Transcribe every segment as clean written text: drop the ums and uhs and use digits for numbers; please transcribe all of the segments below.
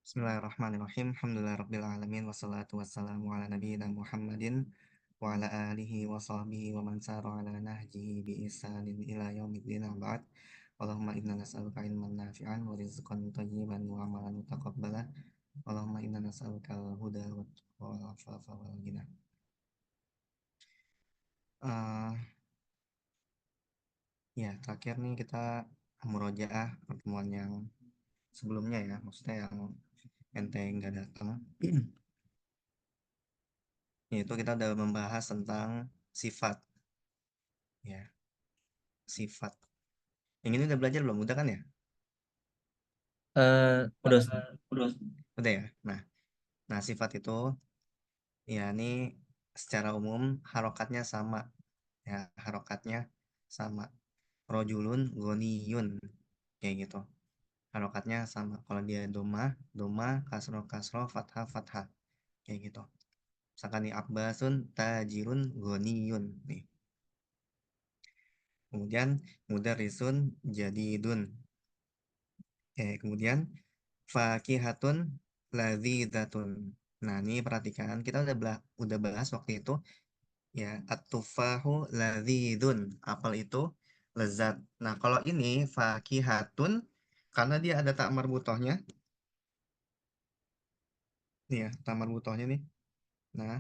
Bismillahirrahmanirrahim. Alhamdulillahirabbil alamin wassalatu wassalamu ala nabiyyina Muhammadin wa ala alihi wa sahbihi wa man sara ala nahjihi bi ihsanin ila yaumiddin ba'd. Allahumma inna nas'aluka ilman nafi'an wa rizqan thayyiban wa amalan mutaqabbalan. Allahumma inna nas'aluka al-huda wat taqwa wal afafa wal ghina. Eh, ya, terakhir nih kita murojaah pertemuan yang sebelumnya ya, maksudnya yang ente nggak datang. Yaitu kita udah membahas tentang sifat ya, sifat. Yang ini udah belajar belum? Udah kan ya? Udah Ustaz. Udah ya. Nah, sifat itu ya ini secara umum harokatnya sama ya, harokatnya sama. Rojulun, goniyun kayak gitu. Harokatnya sama. Kalau dia doma, doma, kasro, kasro, fathah, fathah kayak gitu. Misalkan nih Abbasun, tajirun, goniyun nih. Kemudian mudarrisun, jadidun. Kemudian fakihatun ladzidatun. Nah, ini perhatikan, kita udah bahas waktu itu ya, at-tufahu ladzidun. Apel itu lezat. Nah, kalau ini fakihatun karena dia ada tak marbutohnya, nih ya, tak marbutohnya nih. Nah,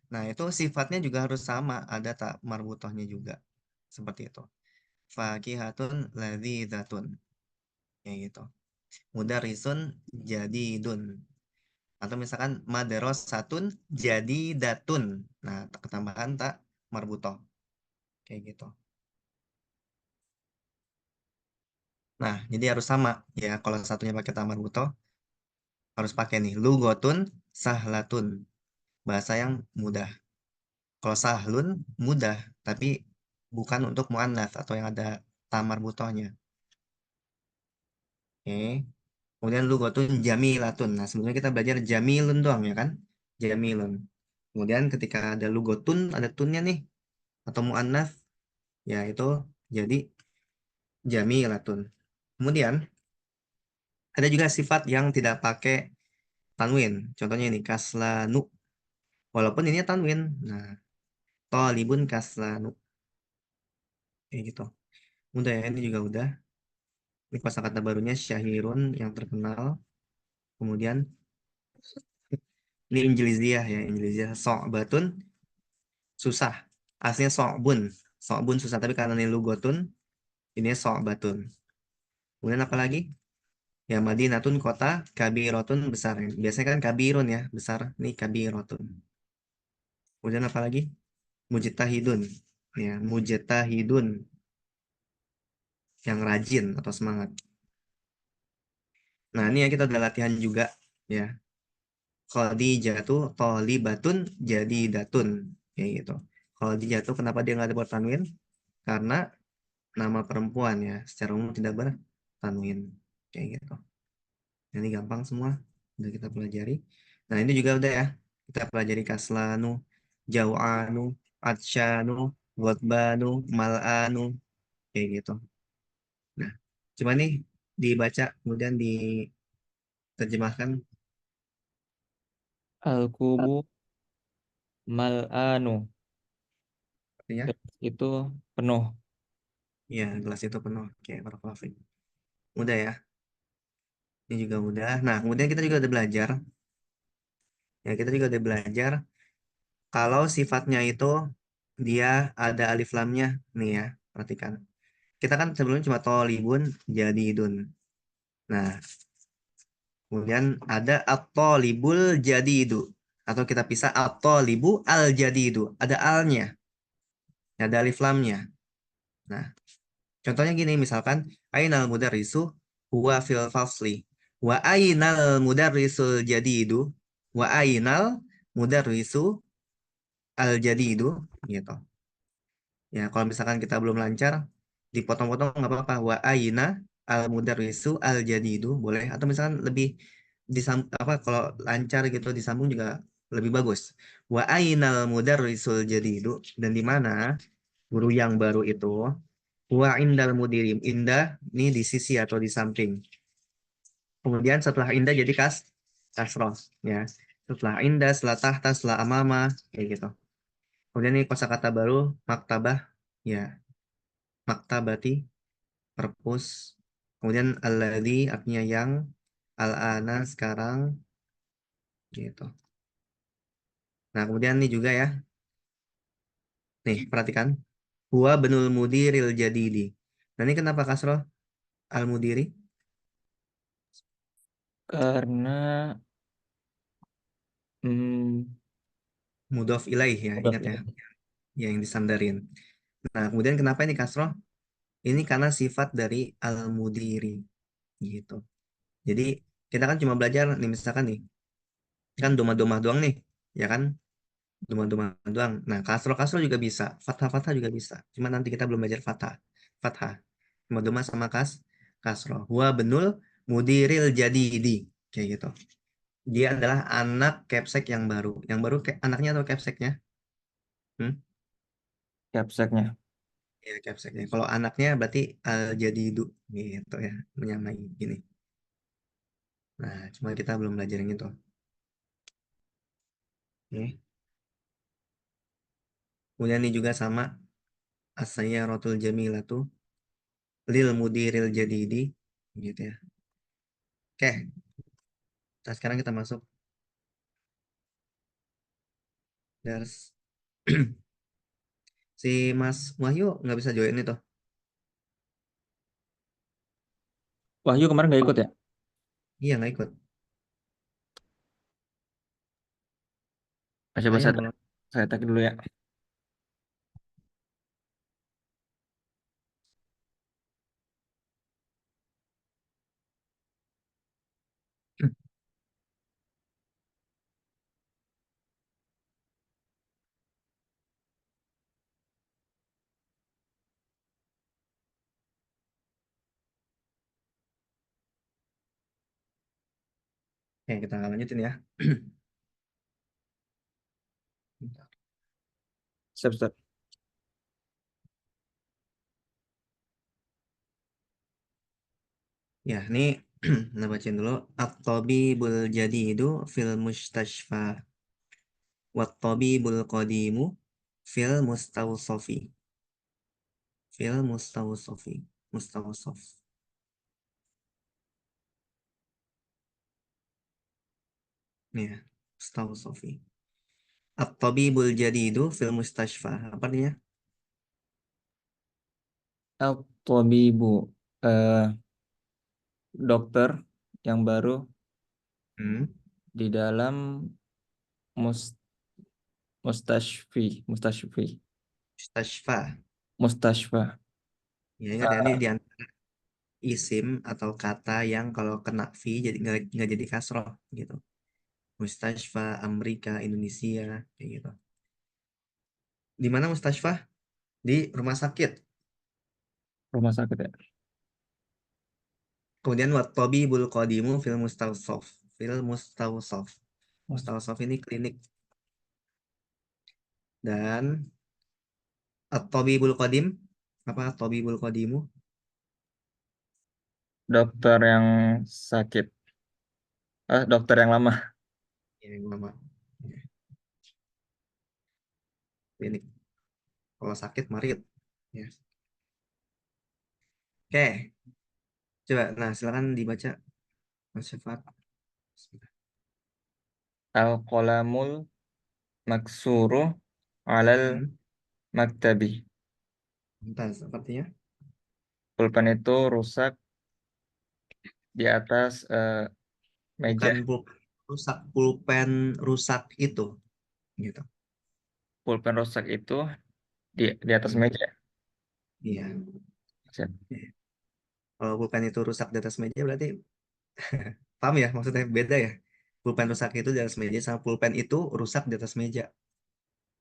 nah itu sifatnya juga harus sama, ada tak marbutohnya juga. Seperti itu. Fakihatun ladzidatun. Kayak gitu. Mudarrisun jadidun. Atau misalkan madrasatun jadi datun. Nah, ketambahan tak marbutoh kayak gitu. Nah, jadi harus sama ya. Kalau satunya pakai tak marbutoh harus pakai nih lugotun sahlatun, bahasa yang mudah. Kalau sahlun mudah tapi bukan untuk muannats atau yang ada tak marbutohnya. Oke. Kemudian lugotun jamilatun. Nah, sebelumnya kita belajar jamilun doang ya kan? Jamilun. Kemudian ketika ada lugotun, ada tunnya nih atau muannats, ya itu jadi jamilatun. Kemudian ada juga sifat yang tidak pakai tanwin. Contohnya ini kaslanu. Walaupun ini tanwin. Nah, tolibun kaslanu. Kayak gitu. Udah ya, ini juga udah. Ini kosakata barunya syahirun yang terkenal. Kemudian ini injiliziyah ya, injiliziyah. So'batun susah. Aslinya so'bun. So'bun susah, tapi karena ini lugotun, ini so'batun. Kemudian apa lagi? Ya, Madinatun kota, kabirotun besar. Biasanya kan kabirun ya, besar. Ini kabirotun. Kemudian apa lagi? Mujtahidun. Ya, mujtahidun yang rajin atau semangat. Nah, ini ya kita udah latihan juga ya. Khadijatu tholibatun jadidatun kayak gitu. Khadijatu kenapa dia nggak ada bertanwin? Karena nama perempuan ya, secara umum tidak bertanwin kayak gitu. Ini gampang semua, udah kita pelajari. Nah, ini juga udah ya. Kita pelajari kaslanu, jau'anu, atsyanu, ghadbanu, mal'anu kayak gitu. Nah, cuma nih dibaca kemudian diterjemahkan Al-kubu mal'anu. artinya Itu penuh. ya gelas itu penuh. Oke, barakallahu fiik. Mudah ya. Ini juga mudah. Nah, kemudian kita juga udah belajar. Ya, kita juga udah belajar kalau sifatnya itu dia ada alif lamnya nih ya. Perhatikan. Kita kan sebelumnya cuma tolibun jadi idun. Nah, kemudian ada at-talibul jadidu atau kita pisah at-talibu al-jadidu. Ada alnya, ada alif lamnya. Nah, contohnya gini misalkan ainal mudarrisu huwa fil fasli wa ainal mudarrisul jadidu wa ainal mudarrisu al-jadidu gitu. Ya, kalau misalkan kita belum lancar dipotong-potong nggak apa-apa. Wa aina al mudarrisu al jadidu boleh, atau misalkan lebih apa kalau lancar gitu disambung juga lebih bagus. Wa ainal mudarrisul jadidu, dan di mana guru yang baru itu. Wa indal mudirim, indah ini di sisi atau di samping. Kemudian setelah indah jadi kasroh ya. Setelah indah, setelah tahta, setelah amama, kayak gitu. Kemudian ini kosakata baru, maktabah, ya, maktabati, perpus. Kemudian alladzi artinya yang, al-ana sekarang, gitu. Nah, kemudian ini juga ya, nih perhatikan, huwa benul mudiril jadidi. Nah, ini kenapa kasroh al-mudiri? Karena hmm, Mudof ilaih ya, udah ingat ya, pilih. yang disandarin. Nah, kemudian kenapa ini kasroh? Ini karena sifat dari al-mudiri, gitu. Jadi, kita kan cuma belajar nih, misalkan nih, kan doma-doma doang nih, ya kan? Doma-doma doang. Nah, kasroh-kasroh juga bisa, fathah-fathah juga bisa. Cuma nanti kita belum belajar fathah. Fathah. Doma-doma sama kasroh. Huwa benul mudiril jadidi. Kayak gitu. Dia adalah anak capsek yang baru. Yang baru anaknya atau capseknya? Hmm? Capseknya. Ya, capseknya. Kalau anaknya berarti jadidu. Gitu ya. Menyamai gini. Nah, cuma kita belum belajar yang itu. Oke. Kemudian ini juga sama. As-sayyaratul jamilatu lil mudiril jadidi. Gitu ya. Oke. Nah, sekarang kita masuk. Dars. Si Mas Wahyu nggak bisa join itu. Wahyu kemarin nggak ikut ya? Iya, nggak ikut. Coba Sayang kalau. saya tag dulu ya. Oke, kita lanjutin ya. Siap, siap. Ya, ini kita bacain dulu. At-tabibul jadidu fil mustashfa. Wat-tabibul qadimu fil mustawsofi. Fil mustawsofi. Mustawsof. Ya, mustawsofi. At-tabibul jadidu fil mustashfa. Apa artinya? Al-Tabibu, eh, dokter yang baru Hmm, di dalam mus mustashfi, mustashfa. mustashfa. Ya, ingat ya, ini di antara isim atau kata yang kalau kena fi jadi nggak jadi kasroh gitu. Mustashfa Amerika Indonesia kayak gitu. Di mana mustashfa? Di rumah sakit. Rumah sakit ya. Kemudian wat tabibul qadimu fil mustawsaf. Fil mustawsaf. Mus- Mustawsaf ini klinik. Dan at-tabibul qadim apa at-tabibul qadimu? Dokter yang sakit, dokter yang lama. Ya, yang lama. Klinik. Kalau sakit marit. Ya. Oke, coba. Nah, silakan dibaca Mas Syafat. Al-qalamul maksuru alal Hmm. maktabi. Bentar, sepertinya Pulpen itu rusak di atas meja. bukan pulpen rusak itu gitu. Pulpen rusak itu di atas Hmm. meja. Iya. Siap. Kalau pulpen itu rusak di atas meja berarti paham ya maksudnya beda ya. Pulpen rusak itu di atas meja sama pulpen itu rusak di atas meja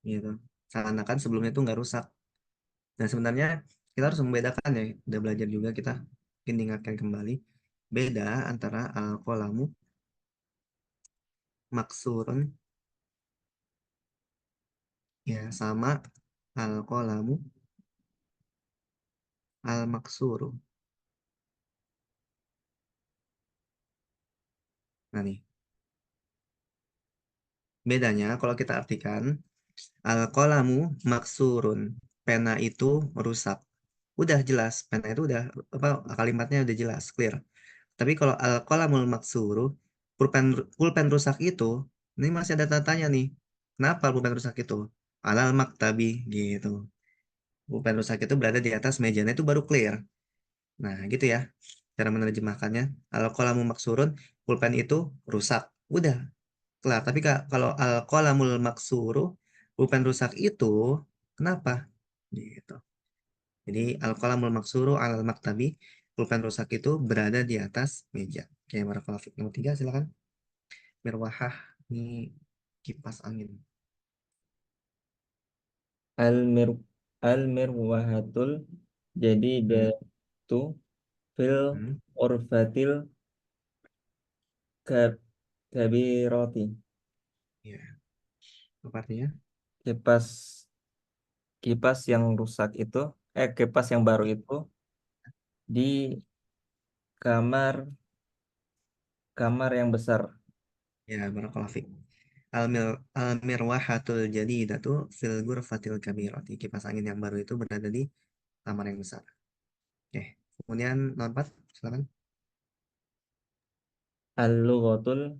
gitu. Seakan-akan sebelumnya itu nggak rusak. Dan sebenarnya kita harus membedakan ya. Udah belajar juga kita mungkin diingatkan kembali beda antara al-qalamu maksurun ya sama al-qalamu al-maksuru. Nah nih. Bedanya kalau kita artikan al-qalamu maksurun, pena itu rusak. Udah jelas, pena itu udah apa kalimatnya udah jelas, clear. Tapi kalau al-qalamul maksuru, pulpen pulpen rusak itu, ini masih ada tanda tanya nih. Kenapa pulpen rusak itu? Alal maktabi gitu. Pulpen rusak itu berada di atas mejanya itu baru clear. Nah, gitu ya. Cara menerjemahkannya. Al-qalamu maksurun, pulpen itu rusak. Udah, kelar. Tapi kalau al-qalamul maksuru, pulpen rusak itu kenapa? Gitu. Jadi al-qalamul maksuru alal maktabi, pulpen rusak itu berada di atas meja. Oke, barakallahu fiik. Nomor 3 silakan. Mirwahah, ini kipas angin. Al-mir al-mirwahatul jadi Hmm, datu fil hmm, urfatil ka- kabiroti. ya, apa artinya? Kipas kipas yang rusak itu kipas yang baru itu di kamar kamar yang besar. Ya, barakallahu fiik. Al-mirwahatul jadidatu fil ghurfatil kabirati. Kipas angin yang baru itu berada di kamar yang besar. Oke. Kemudian nomor 4, silakan. Al-lughatul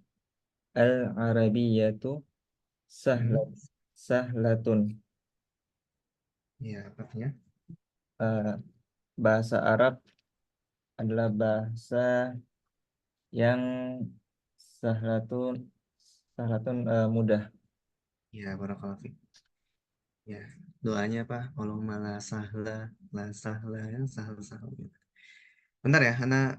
al-arabiyyatu Hmm, sahlat sahlatun. ya, apa artinya? Eh, bahasa Arab adalah bahasa yang sahlatun sahlatun mudah. Ya, barakallahu fiik. Ya, doanya apa? Allahumma la sahla, ya, sahla sahla. Bentar ya, Hana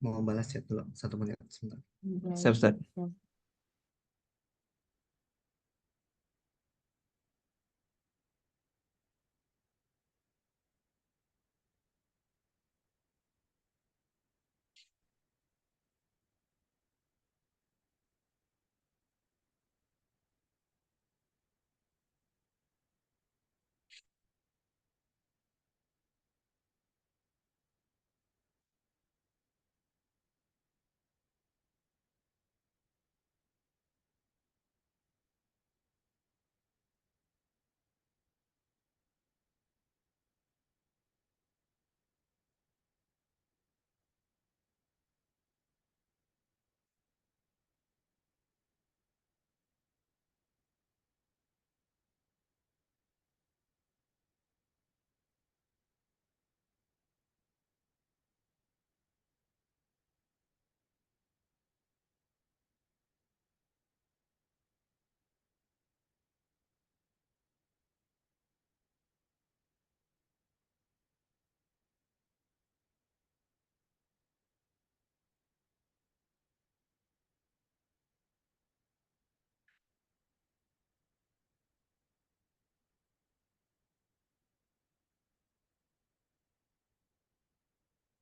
mau balas chat dulu 1 menit sebentar. Siap, Ustaz.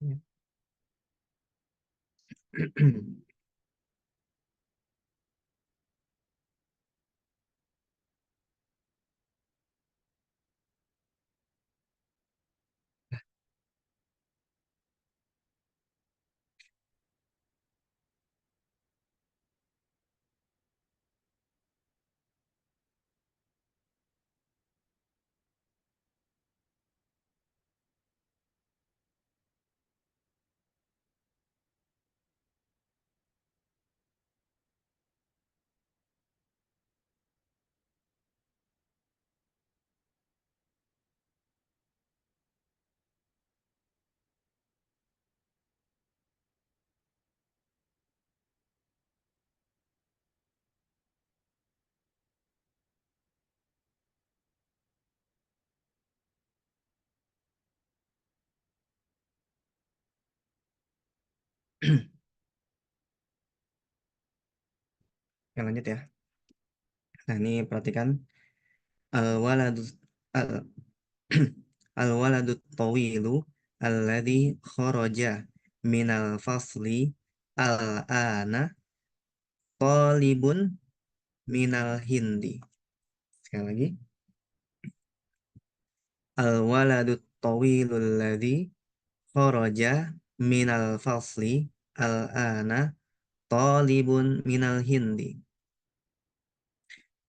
Ya. Yang lanjut ya. Nah, ini perhatikan al-waladu al al-waladu tawilu alladhi kharaja minal fasli al-ana talibun minal hindi. Sekali lagi. Al-waladu tawilu alladhi kharaja minal fasli al-ana talibun minal hindi.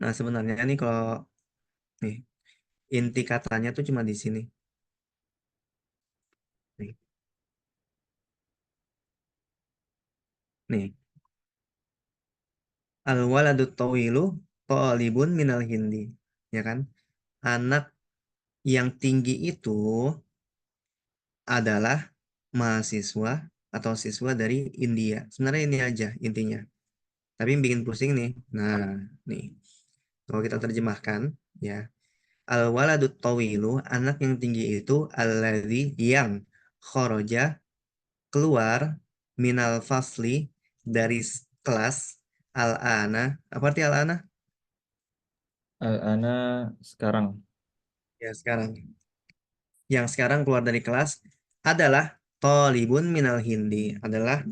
Nah, sebenarnya nih kalau nih inti katanya tuh cuma di sini. Nih, nih. Al waladu tawilu talibun minal hindi. Ya kan? Anak yang tinggi itu adalah mahasiswa atau siswa dari India. Sebenarnya ini aja intinya. Tapi yang bikin pusing nih. Nah, nih. Kalau kita terjemahkan, ya. Al waladut tawilu, anak yang tinggi itu alladzi yang khoroja keluar minal fasli dari kelas al-ana. Apa arti al-ana? Al-ana sekarang. Ya, sekarang. Yang sekarang keluar dari kelas adalah tolibun minal hindi, adalah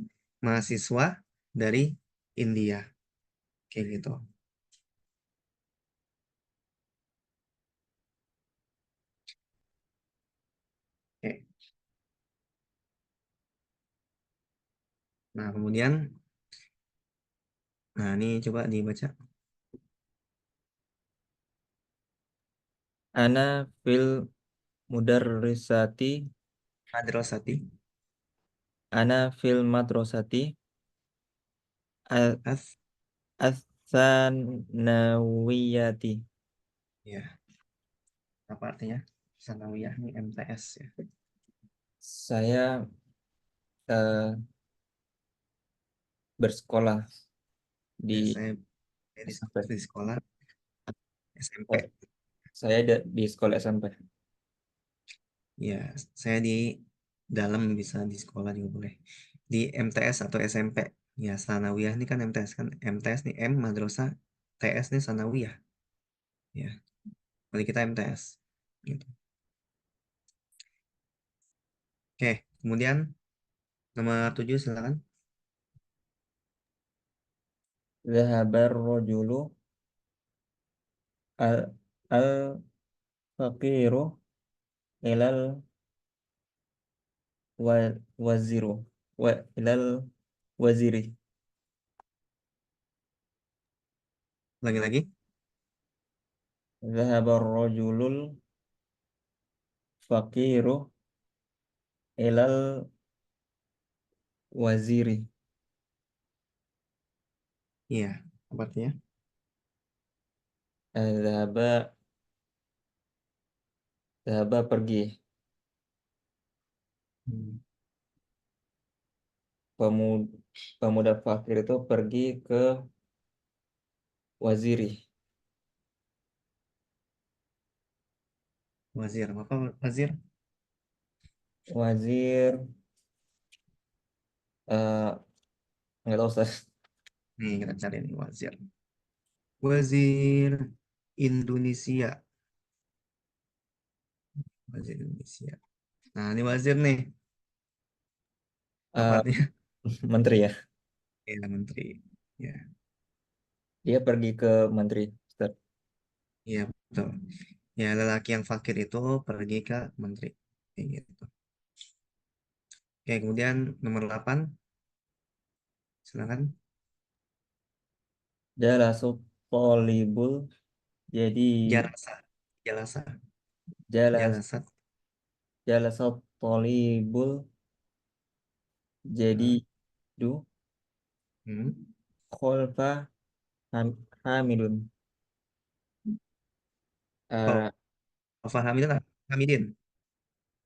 mahasiswa dari India. Kayak gitu. Oke. Nah, kemudian, nah ini coba dibaca. Ana fil mudarrisati. Madrasati. Ana fil madrasati. As, Ats-tsanawiyati. ya, apa artinya? Sanawiyah ini MTS ya. Saya eh, bersekolah Ya, di saya SMP. di sekolah Eh, SMP. saya di sekolah SMP. Ya, saya di dalam bisa di sekolah juga boleh. Di MTS atau SMP. Ya, sanawiyah ini kan MTS kan. MTS nih M madrasah, TS nih sanawiyah. Ya, berarti kita MTS. Gitu. Oke, kemudian nomor 7 silakan. Zahabar rojulu al al faqiru ilal wa waziru wa ilal waziri. Lagi-lagi. Zahabar rojulul faqiru ilal waziri. Iya, apa artinya? Zahaba zahaba pergi. Hmm. Pemuda, pemuda fakir itu pergi ke waziri. Wazir, apa wazir? Wazir eh nggak tahu Ustaz. Nih, kita cari nih wazir. Wazir Indonesia. Wazir Indonesia. Nah, ini wazir nih. Apa Eh, artinya? menteri ya. Ya, menteri. Ya, Dia pergi ke menteri, Ustaz. iya betul. Ya, lelaki yang fakir itu pergi ke menteri. Kayak gitu. Oke, kemudian nomor 8 silakan. Jalasut polibul jadi Jalasa. Jalasa. jalas Jalasat. jalasut polibul jadi Nah, du hmm. kholfa hamidun. Oh, Eh, Khalfa Hamidin. Hamidin.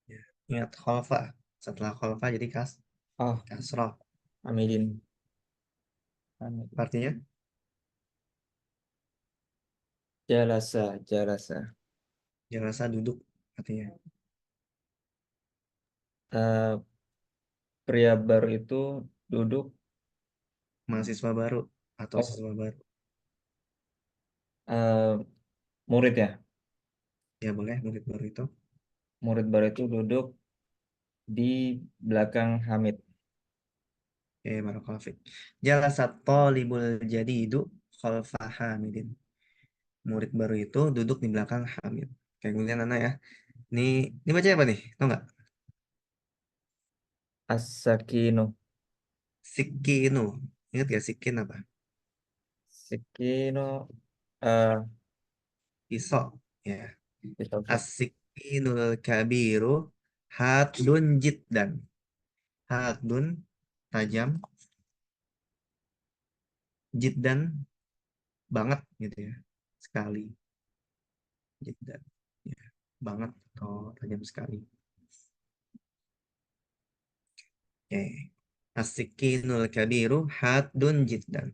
Ya. Ingat Khalfa. Setelah Khalfa jadi oh, kasroh. Hamidin. Hamidin. Artinya Jalasa. jalasa duduk. Artinya Eh, pria baru itu duduk. mahasiswa baru atau Oh, siswa baru. eh, murid ya. Ya boleh murid baru itu. Murid baru itu duduk di belakang Hamid. Oke, barakallahu fiik. Jalasa talibul jadidu khalfa Hamidin. Murid baru itu duduk di belakang Hamid. Oke, kemudian Nana ya. Ini baca apa nih? Tahu nggak? As-sakinu. Sikinu. Ingat ya Sikin apa? Sikinu eh Pisau. Ya. pisau pisau. As-sikinul kabiru hadun jiddan. Hadun tajam, jiddan banget gitu ya. Sekali. Jiddan. Ya. Banget atau tajam sekali. Oke. As-sikinul kabiru hadun jiddan.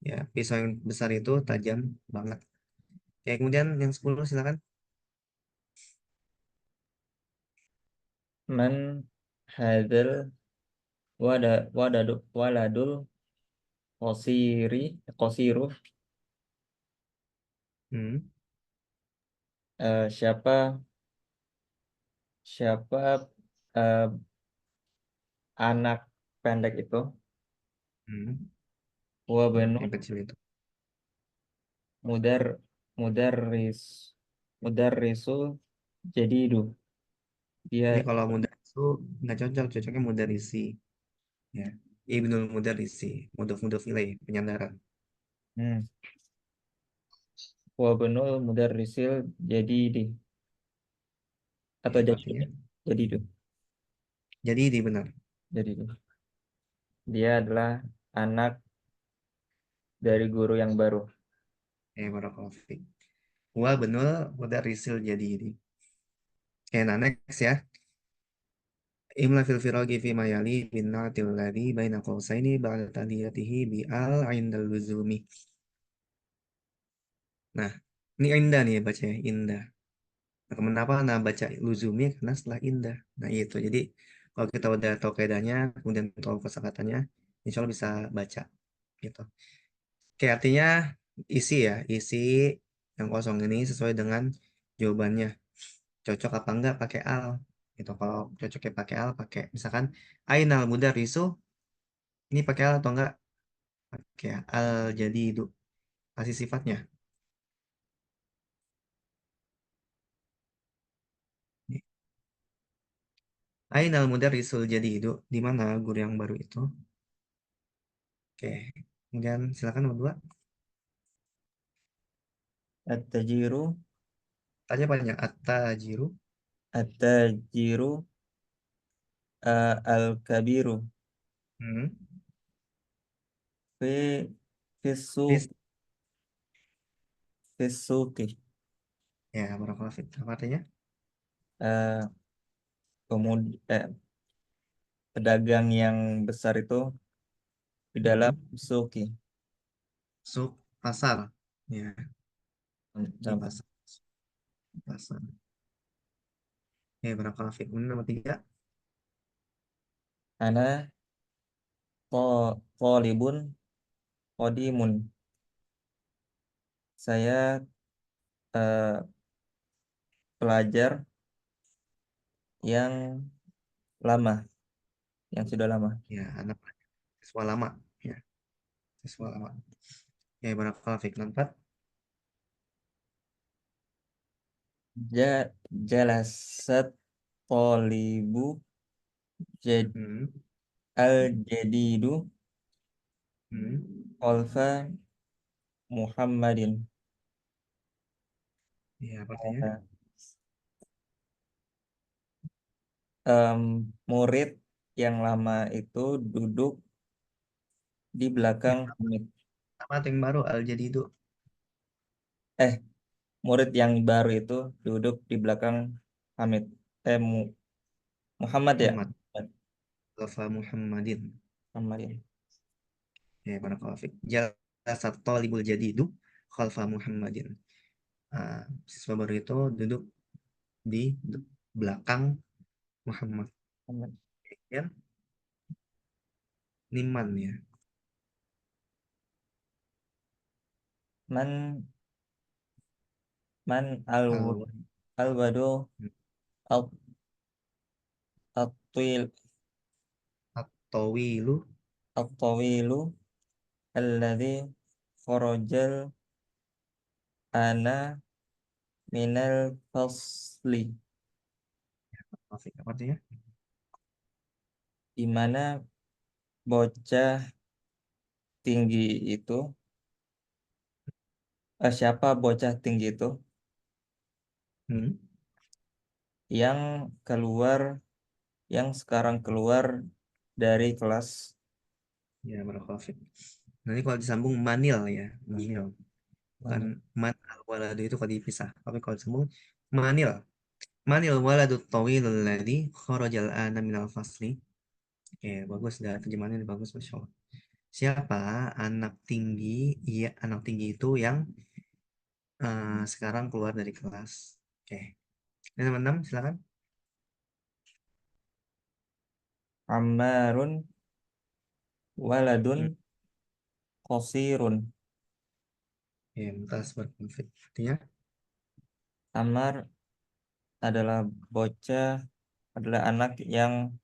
Ya, pisau yang besar itu tajam banget. Oke, kemudian yang 10 silakan. Man hadzal waladul qasiru, Hmm. siapa siapa eh, anak pendek itu, Hmm. wa Anak banu yang kecil itu. mudar mudarris mudarrisul jadidu, Ini dia. kalau mudah itu nggak cocok, cocoknya mudarisi. Ya. Ibnul mudarisi, mudhof ilaih, penyandaran. hmm, wa banul mudarrisil jadidi, atau Ya, apa jadi artinya? jadidu Jadi di benar. jadidu, dia adalah anak dari guru yang baru. Barakallahu fiik. Wa benul mudarisil jadi ini. Oke, nah next ya. Imla fil firagi fi mayali bin na'til ladhi baina qausaini ba'da tadiyatihi bi al indal luzumi. Nah, ini indah nih ya bacanya, indah. Nah, kenapa nah baca luzumi? Karena setelah indah. Nah, itu. Jadi, kalau kita udah tahu kaidahnya, kemudian tahu kosakatanya, insya Allah bisa baca. Gitu. Oke, artinya isi ya, isi yang kosong ini sesuai dengan jawabannya. Cocok apa enggak pakai al. Gitu. Kalau cocoknya pakai al, pakai misalkan Ainal mudarisu, ini pakai al atau enggak? Pakai al jadi itu. Kasih sifatnya. Ainal mudarisul jadi itu. Di mana guru yang baru itu? Oke. Kemudian silakan nomor dua. At-tajiru Tanya banyak. At-tajiru. at-tajiru al-kabiru Hmm. fi fi suq Fis. fi suqi. Ya, barakallahu fik. Apa artinya? Eh, pedagang yang besar itu di dalam Hmm. suki. Suk pasar. Ya, di Dalam pasar. Pasar. Ya, barakallahu fik. Kemudian nomor tiga. ana thalibun qadimun. Saya eh, pelajar yang lama, yang sudah lama. Ya, anak siswa lama. Ya, siswa lama. Ya, barakallahu fik. Nomor empat. Ja, jalasat talibu jad Hmm. al-jadidu Hmm. khalfa Muhammadin. Ya, apa artinya? Em, Murid yang lama itu duduk di belakang Yang Hamid. lama atau yang baru? Al jadi itu. Eh, murid yang baru itu duduk di belakang Hamid. Muhammad ya? Muhammad. Alfa Muhammadin. Muhammad ya. Ya, barakallahu fik. Jalasat talibul jadidu khalfa Muhammadin. Ah, siswa baru itu duduk di belakang Muhammad. Muhammad. Ya, Niman ya. Man man al Al alwado al atwil At-tawilu. at-tawilu alladhi kharajal ana minal fasli, Fik. Apa artinya? di mana bocah tinggi itu Siapa bocah tinggi itu Hmm. yang keluar, yang sekarang keluar dari kelas? Ya, barakallahu fiik. Nanti kalau disambung manil ya, manil. Bukan Mana? man al waladu itu kalau dipisah. Tapi kalau disambung manil. Manil waladu tawilul ladzi kharajal ana minal fasli. Oke, bagus. Dah terjemahannya ini bagus, Masya Allah. Siapa anak tinggi? Iya, anak tinggi itu yang sekarang keluar dari kelas. Oke. Ini nomor 6, silakan. Ammarun waladun Hmm. qasirun. Ya, mumtaz berkonflik. Artinya, Ammar adalah bocah, adalah anak yang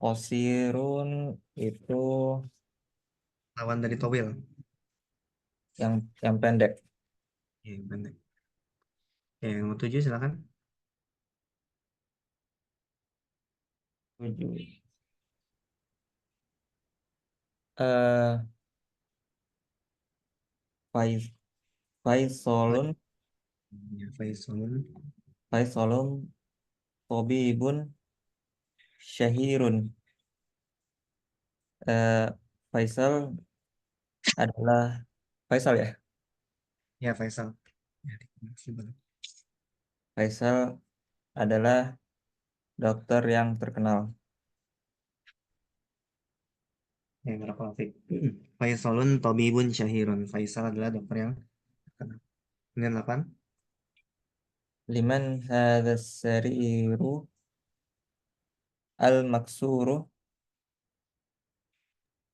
qasirun, itu lawan dari towil. yang pendek. Ya, benar. Oke, nomor 7, silakan. Tujuh. Eh, Faiz, Faisolun, Ya, Faisalun. Faisolun, Tobibun, Syahirun. Eh, Faisal adalah Faisal ya. Ya, Faisal. Ya, makasih banget. Faisal adalah dokter yang terkenal. Ya, barakallahu fiik. Faisalun tabibun syahirun. Faisal adalah dokter yang terkenal. Kemudian 8. Liman hadzal sariru al maksuru.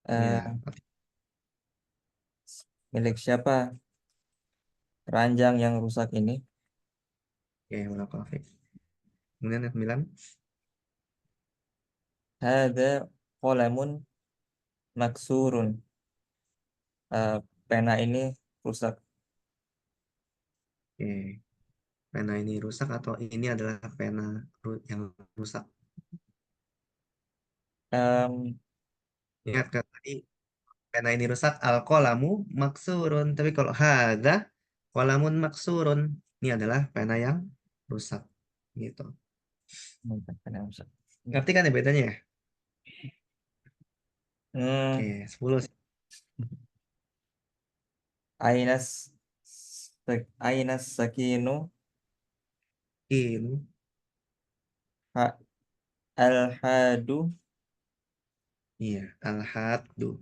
Ya, Milik siapa ranjang yang rusak ini? oke, barakallahu fiik. Kemudian yang 9. Hadza qalamun maksurun. Eh, Pena ini rusak. Oke, pena ini rusak atau ini adalah pena yang rusak? Em, Ingat kan tadi pena ini rusak al-qalamu maksurun. Tapi kalau hadza qalamun maksurun, ini adalah pena yang rusak. Gitu. Pena yang rusak. Ngerti kan ya bedanya ya? Oke, Hmm, 10. Ainas Ainas sakinu Ini, ha, al-hadu iya, al-haddu.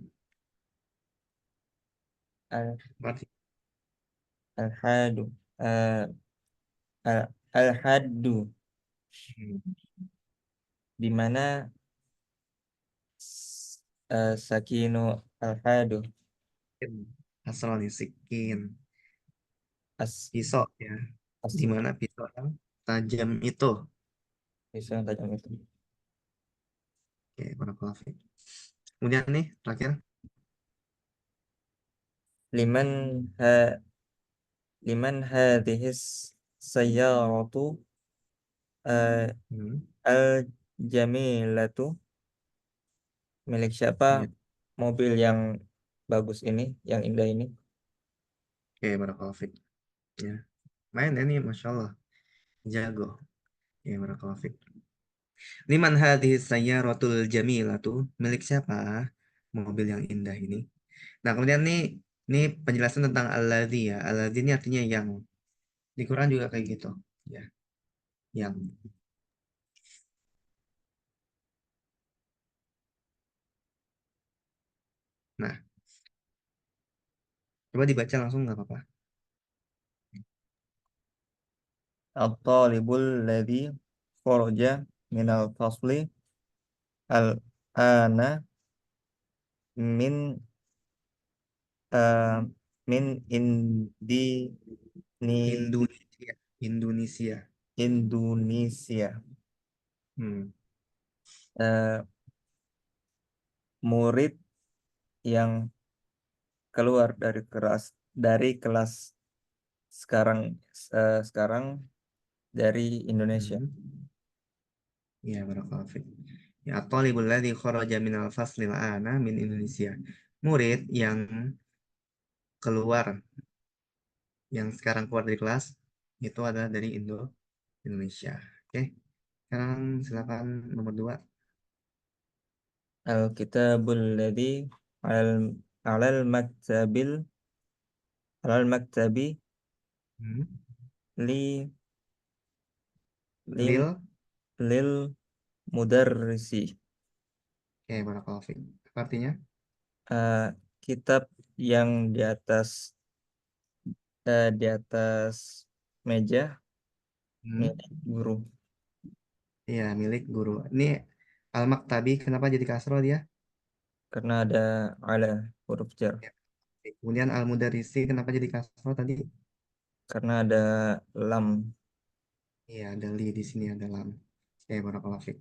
al, Berarti, al-hadu eh, al-haddu, hmm, di mana sakinu al-hadu asal nih, sikin. as Pisau ya. Di as mana pisau yang tajam itu? bisa yang tajam itu. Oke, barakallahu fiik. Kemudian nih, terakhir. Liman ha, liman hadhis sayyaratu eh, Hmm, al-jamilatu, milik siapa iya. mobil yang bagus ini, yang indah ini? Oke, barakallahu fiik. Ya. Main ya nih, Masya Allah. Jago. Ya, barakallahu fiik. Liman hadhihi sayyaratul jamilatu. Milik siapa? Mobil yang indah ini. Nah, kemudian nih, ini penjelasan tentang alladzi ya. Alladzi ini artinya yang. Di Quran juga kayak gitu. Ya, yang. Nah, coba dibaca langsung nggak apa-apa. At-talibul ladzi kharaja minal fasli al-ana min eh, min indi ni Indonesia. Indonesia. Indonesia. Hmm. Eh, Murid yang keluar dari kelas sekarang, sekarang dari Indonesia. Hmm. Ya, barakallahu fiik. Ya, at-talibul ladzi kharaja minal faslil ana min Indonesia. Murid yang keluar yang sekarang keluar dari kelas itu adalah dari Indonesia. Oke, sekarang silakan nomor dua. Al-kitabul ladzi alal alal maktabil alal maktabi Hmm. li lim Lil, lil mudarrisi. oke, barakallahu fiik. Apa artinya? Eh, kitab yang di atas meja Hmm. milik guru Iya, milik guru. Ini Al-Maktabi, kenapa jadi kasroh dia? karena ada ala huruf jar, Ya. Kemudian Al-Mudarrisi, kenapa jadi kasroh tadi? karena ada lam. Iya, ada li di sini, ada lam. Oke, barakallahu fiik.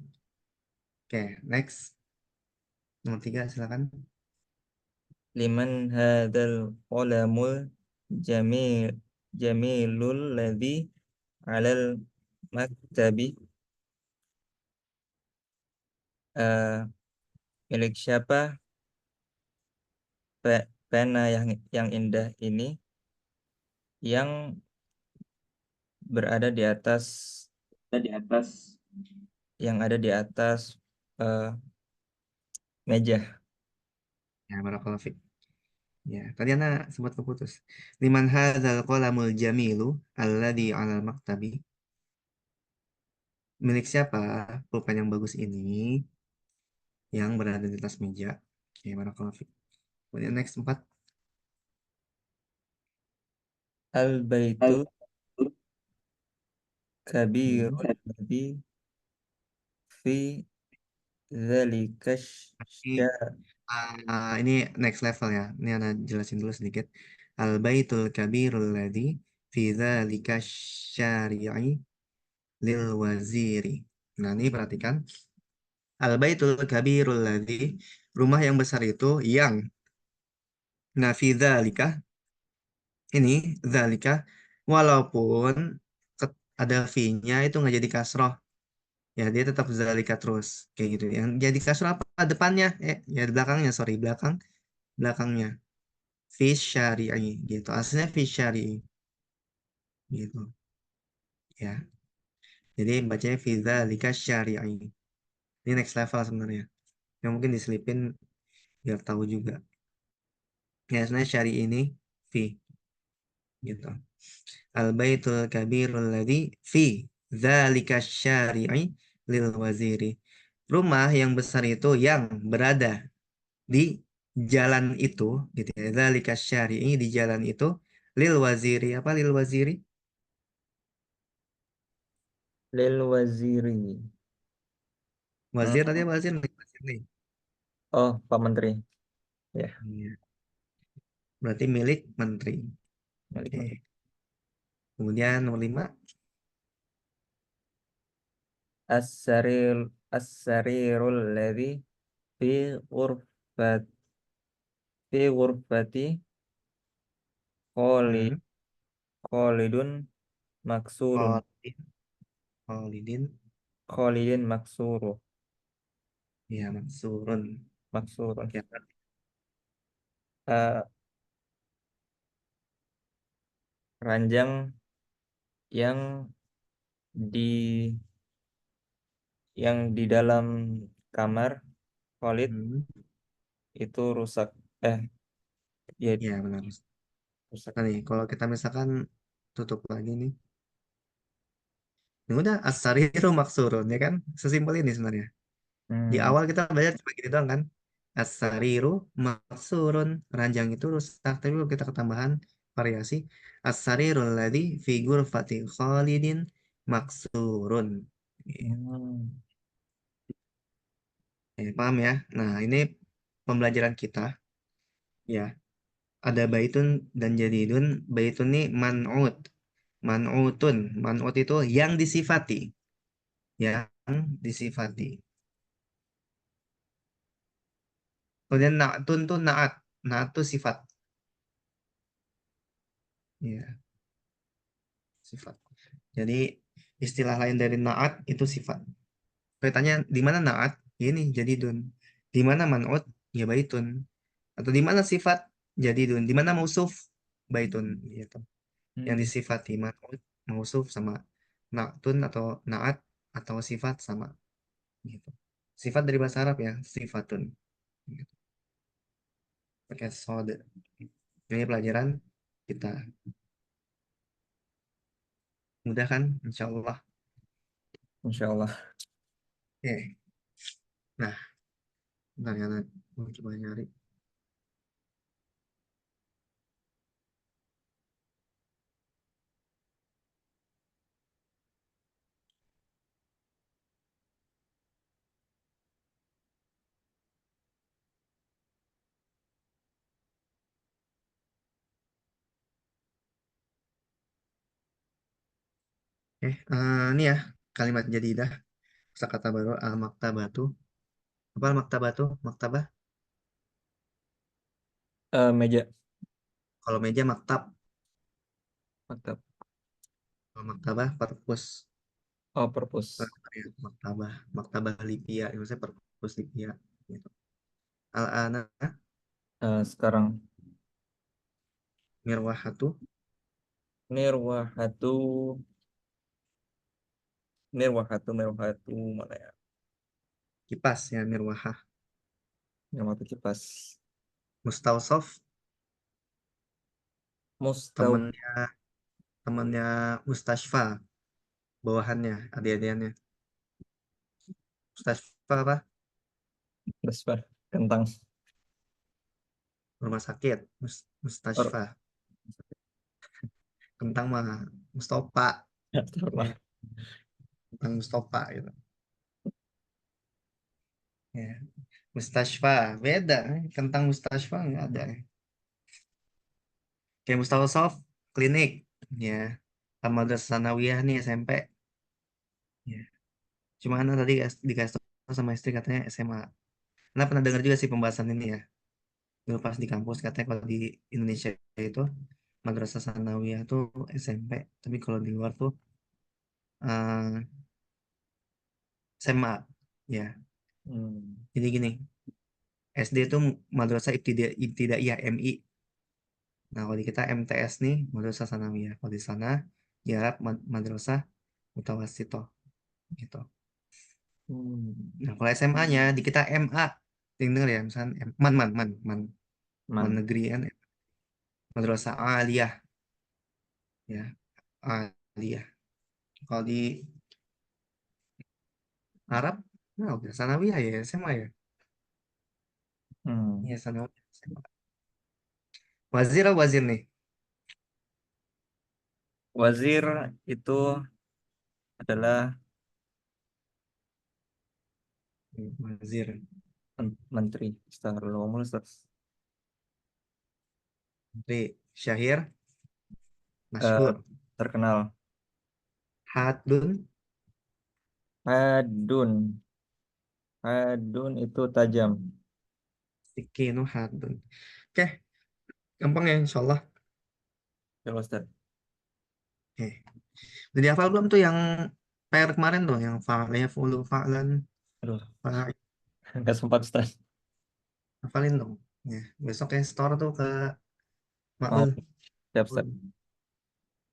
Oke, next. Nomor tiga, silakan. Liman hadzal qalamul jamil jamilul ladzi alal maktabi. Eh, milik siapa pena yang indah ini yang berada di atas Ada di atas. yang ada di atas eh, meja. Ya, barakallahu fiik. Ya, tadi anak sempat keputus. Liman hadzal qalamul jamilu alladzi 'alal maktabi. Milik siapa pulpen yang bagus ini yang berada di atas meja? Oke, barakallahu fiik. Kemudian next 4. Al baitul Hmm. kabirul ladzi fi dzalika Ini, ini next level ya. Ini anak jelasin dulu sedikit. Al baitul kabirul ladzi fi dzalika syari'i lil waziri. Nah, ini perhatikan. Al baitul kabirul ladzi, rumah yang besar itu yang, nah fi dzalika, ini dzalika, walaupun ada fi-nya itu nggak jadi kasroh, ya dia tetap dzalika terus kayak gitu. Yang jadi kasroh apa? Depannya, ya di belakangnya, sorry, belakangnya fi syari'i gitu. Aslinya fi syari'i gitu ya. Jadi bacanya fi dzalika syari'i. Ini next level sebenarnya. Yang mungkin diselipin biar tahu juga. Ya sebenarnya syari ini fi gitu. Al baitul kabirul ladzi fi dzalika syari'i lil waziri. Rumah yang besar itu yang berada di jalan itu gitu ya. Dzalika syari'i, di jalan itu, lil waziri. Apa lil waziri? Lil waziri. Wazir tadi Hmm. apa wazir nih? Wazir nih. Oh, Pak Menteri. Ya, Iya. Berarti milik menteri. milik Oke. menteri. Kemudian nomor 5. As-sarir as-sarirul ladzi fi ghurfat fi ghurfati kholi Hmm. kholidun maksurun. Khalidin. Khalidin. Kholidin maksuru Ya, maksurun. maksurun. Ya, Eh, ranjang yang di di dalam kamar Khalid hmm. itu rusak. Eh, ya Ya, benar. rusak. Nah, nih, kalau kita misalkan tutup lagi nih, ini udah as-sariru maksurun, ya kan? Sesimpel ini sebenarnya. Di Hmm. awal kita belajar cuma gitu doang kan? As-sariru maksurun, ranjang itu rusak. Tapi kalau kita ketambahan variasi, as-sariru ladzi fi ghurfati Khalidin maksurun. Hmm. Paham ya? Nah, ini pembelajaran kita, ya. Ada baitun dan jadidun. Baitun ini man'ut. Man'utun. Man'ut itu yang disifati. Yang disifati. Kemudian na'tun tuh na'at. Na'at tuh sifat. Ya, sifat. Jadi istilah lain dari na'at itu sifat. Kaitannya di mana na'at? Ya ini jadi dun. Di mana man'ut? Ya baitun. Atau di mana sifat? Jadi dun. Di mana mausuf? Baitun. Gitu. yang Hmm, disifati man'ut, mausuf sama na'tun atau na'at atau sifat sama gitu. Sifat dari bahasa Arab ya, sifatun gitu. Pakai sode. Ini pelajaran kita mudah kan, insya Allah. insya Allah. Oke. Nah, bentar ya, Nat. Mau coba nyari. Ini ya kalimat jadidah, kata baru al-maktabatu. Apa al-maktabatu? Maktabah. Meja, Kalau meja maktab, maktab. kalau maktabah perpus. Oh, perpus. Ya, maktabah, maktabah Lipia, itu saya perpus Lipia. Gitu. Al-ana Sekarang mirwahatu, Nirwahatu, Nirwahatu mana ya? kipas ya mirwahah. Nirwahatu kipas. Mustausof, Mustau, temennya temennya Mustashfa, bawahannya, adik-adikannya. Mustashfa apa? Mustashfar, kentang. Rumah sakit, Or, Mustashfa. Kentang mah Mustafa. Ya, Astagfirullah. kentang Mustafa gitu. Ya. Mustashfa beda, kentang Mustashfa nggak ada. Kayak Mustausof, klinik, ya. Madrasah Sanawiyah nih SMP. Ya. Cuma Ana tadi dikasih tahu sama istri katanya SMA. Ana pernah dengar juga sih pembahasan ini ya. Dulu pas di kampus katanya kalau di Indonesia itu Madrasah Sanawiyah tuh SMP. Tapi kalau di luar tuh SMA. Ya. Hmm. Jadi gini, SD itu Madrasah Ibtidaiyah MI. Nah, kalau di kita MTS nih, Madrasah Sanawiyah. Kalau di sana, Arab Madrasah Mutawasitoh gitu. Hmm. Nah, kalau SMA-nya di kita MA. Yang denger ya, misalnya man Man. negeri kan, Madrasah Aliyah ya, Aliyah. Kalau di Arab, nah udah Sanawiyah ya, SMA ya. Hmm. Iya, Sanawiyah. SMA. Wazir apa wazir nih? Wazir itu adalah Wazir. menteri. Astagfirullah. Ustaz. Menteri Syahir, Eh, Masyhur. terkenal. Hadun, Hadun. Hadun itu tajam. Sikinu Hadun. Oke, gampang ya insya Allah. Ya, Ustaz. Oke. Jadi hafal belum tuh yang PR kemarin tuh, yang fa'lefulu fa'lan, Aduh, fa- nggak sempat Ustaz. hafalin dong. Ya, besok ya store tuh ke Mau Maul. siap Ustaz.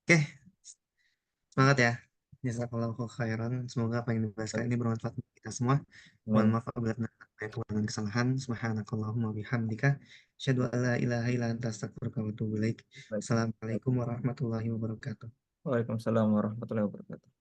Oke, semangat ya. Jazakallahu khairan. Semoga apa yang dibahas kali ini bermanfaat untuk kita semua. Mohon Amin. maaf apabila ada kekurangan dan kesalahan. Subhanakallahumma bihamdika. Asyhadu an la ilaha illa anta astaghfiruka wa atubu ilaik. Baik. Assalamualaikum warahmatullahi wabarakatuh. Waalaikumsalam warahmatullahi wabarakatuh.